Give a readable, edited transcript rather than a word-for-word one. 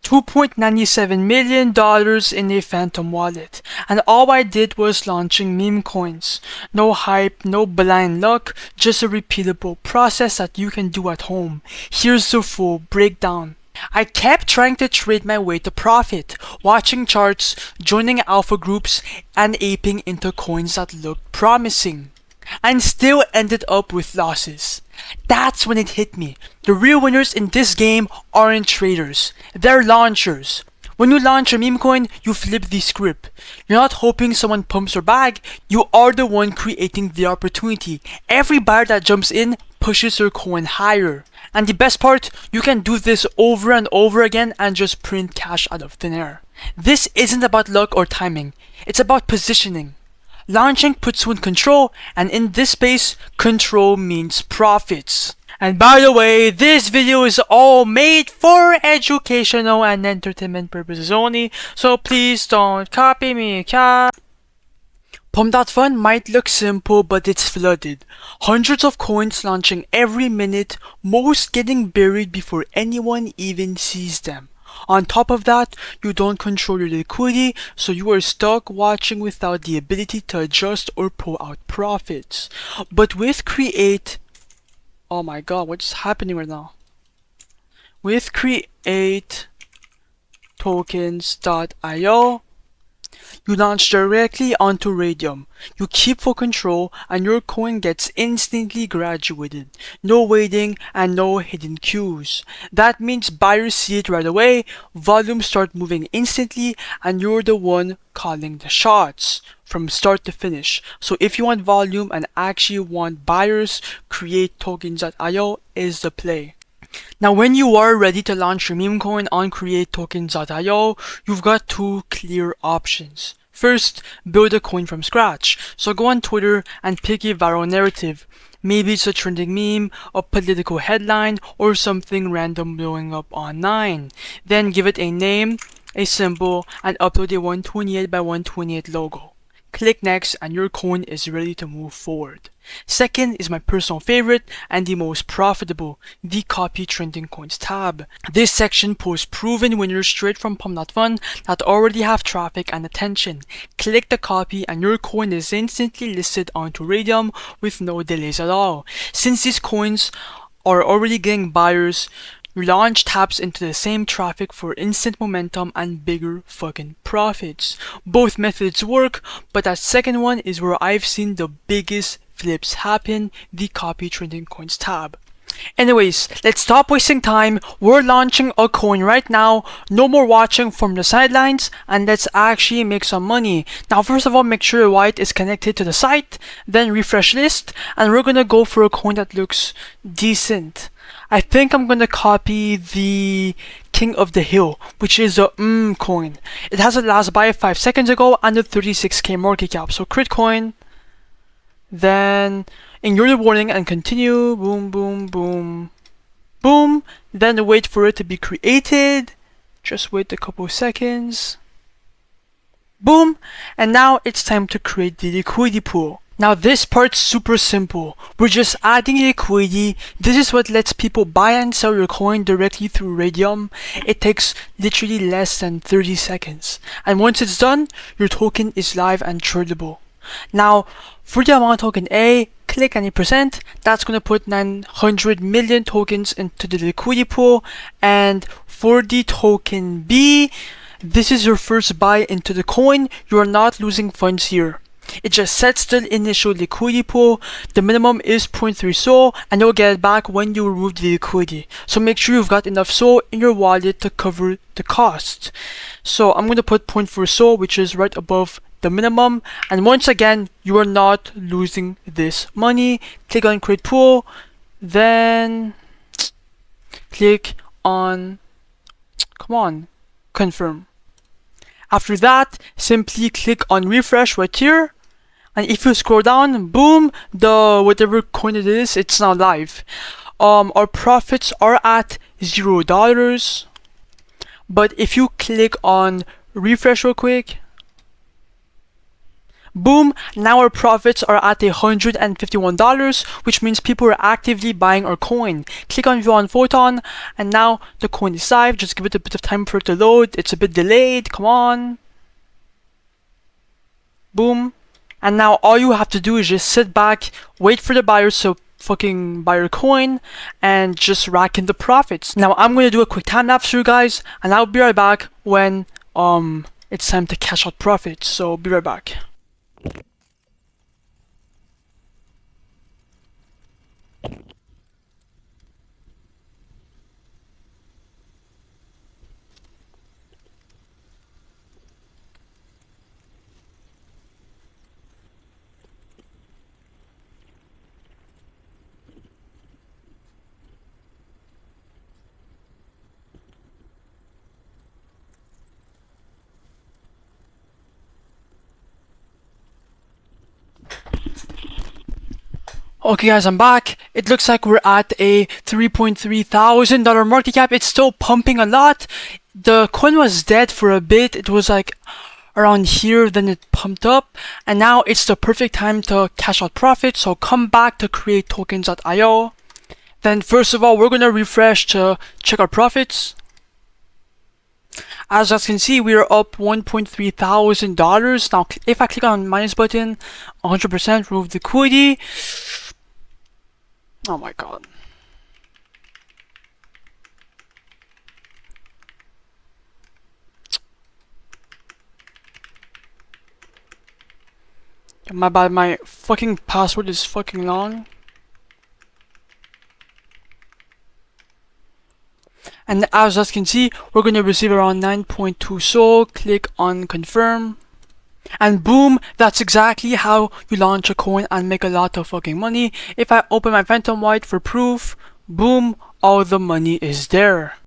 $2.97 million in a phantom wallet, and all I did was launching meme coins. No hype, no blind luck, just a repeatable process that you can do at home. Here's the full breakdown. I kept trying to trade my way to profit, watching charts, joining alpha groups, and aping into coins that looked promising, and still ended up with losses. That's when it hit me. The real winners in this game aren't traders, they're launchers. When you launch a meme coin, you flip the script. You're not hoping someone pumps your bag, you are the one creating the opportunity. Every buyer that jumps in pushes your coin higher. And the best part, you can do this over and over again and just print cash out of thin air. This isn't about luck or timing, it's about positioning. Launching puts you in control, and in this space, control means profits. And by the way, this video is all made for educational and entertainment purposes only, so please don't copy me, okay? Pump.Fun might look simple, but it's flooded. Hundreds of coins launching every minute, most getting buried before anyone even sees them. On top of that, you don't control your liquidity, so you are stuck watching without the ability to adjust or pull out profits. But with oh my god, what's happening right now? With Create Tokens.io, you launch directly onto Raydium. You keep full control and your coin gets instantly graduated. No waiting and no hidden queues. That means buyers see it right away, volumes start moving instantly, and you're the one calling the shots from start to finish. So if you want volume and actually want buyers, Create Tokens.io is the play. Now when you are ready to launch your meme coin on Create Tokens.io, you've got two clear options. First, build a coin from scratch. So go on Twitter and pick a viral narrative. Maybe it's a trending meme, a political headline, or something random blowing up online. Then give it a name, a symbol, and upload a 128 by 128 logo. Click next and your coin is ready to move forward. Second is my personal favorite and the most profitable, the Copy Trending Coins tab. This section pulls proven winners straight from Pump.Fun that already have traffic and attention. Click the copy and your coin is instantly listed onto Raydium with no delays at all. Since these coins are already getting buyers, your launch taps into the same traffic for instant momentum and bigger fucking profits. Both methods work, but that second one is where I've seen the biggest flips happen, the Copy Trending Coins tab. Anyways, let's stop wasting time. We're launching a coin right now. No more watching from the sidelines, and let's actually make some money. Now, first of all, make sure your wallet is connected to the site, then refresh list, and we're gonna go for a coin that looks decent. I think I'm gonna copy the King of the Hill, which is a coin. It has a last buy 5 seconds ago and a 36k market cap. So crit coin, then ignore the warning and continue. Boom, boom, boom, boom. Then wait for it to be created. Just wait a couple seconds. Boom. And now it's time to create the liquidity pool. Now this part's super simple. We're just adding liquidity. This is what lets people buy and sell your coin directly through Raydium. It takes literally less than 30 seconds. And once it's done, your token is live and tradable. Now, for the amount token A, click any percent. That's going to put 900 million tokens into the liquidity pool. And for the token B, this is your first buy into the coin. You are not losing funds here. It just sets the initial liquidity pool. The minimum is 0.3 SOL, and you'll get it back when you remove the liquidity. So make sure you've got enough SOL in your wallet to cover the cost. So I'm going to put 0.4 SOL, which is right above the minimum. And once again, you are not losing this money. Click on Create Pool, then click on, confirm. After that, simply click on refresh right here. And if you scroll down, boom, the whatever coin it is, it's now live. Our profits are at $0. But if you click on refresh real quick, Boom, now our profits are at $151, which means people are actively buying our coin. Click on view on photon, and now the coin is live. Just give it a bit of time for it to load. It's a bit delayed, come on. Boom. And now all you have to do is just sit back, wait for the buyers to fucking buy your coin, and just rack in the profits. Now I'm gonna do a quick time lapse for you guys, and I'll be right back when it's time to cash out profits. So be right back. Okay guys, I'm back. It looks like we're at a $3.3 thousand market cap. It's still pumping a lot. The coin was dead for a bit. It was like around here, then it pumped up, and now it's the perfect time to cash out profits. So come back to create tokens.io. Then first of all, we're gonna refresh to check our profits. As you guys can see, we are up $1.3 thousand. Now, if I click on minus button, 100% remove liquidity. Oh my god. My bad, my fucking password is fucking long. And as you guys can see, we're gonna receive around 9.2 SOL. Click on confirm. And boom, that's exactly how you launch a coin and make a lot of fucking money. If I open my Phantom White for proof, boom, all the money is there.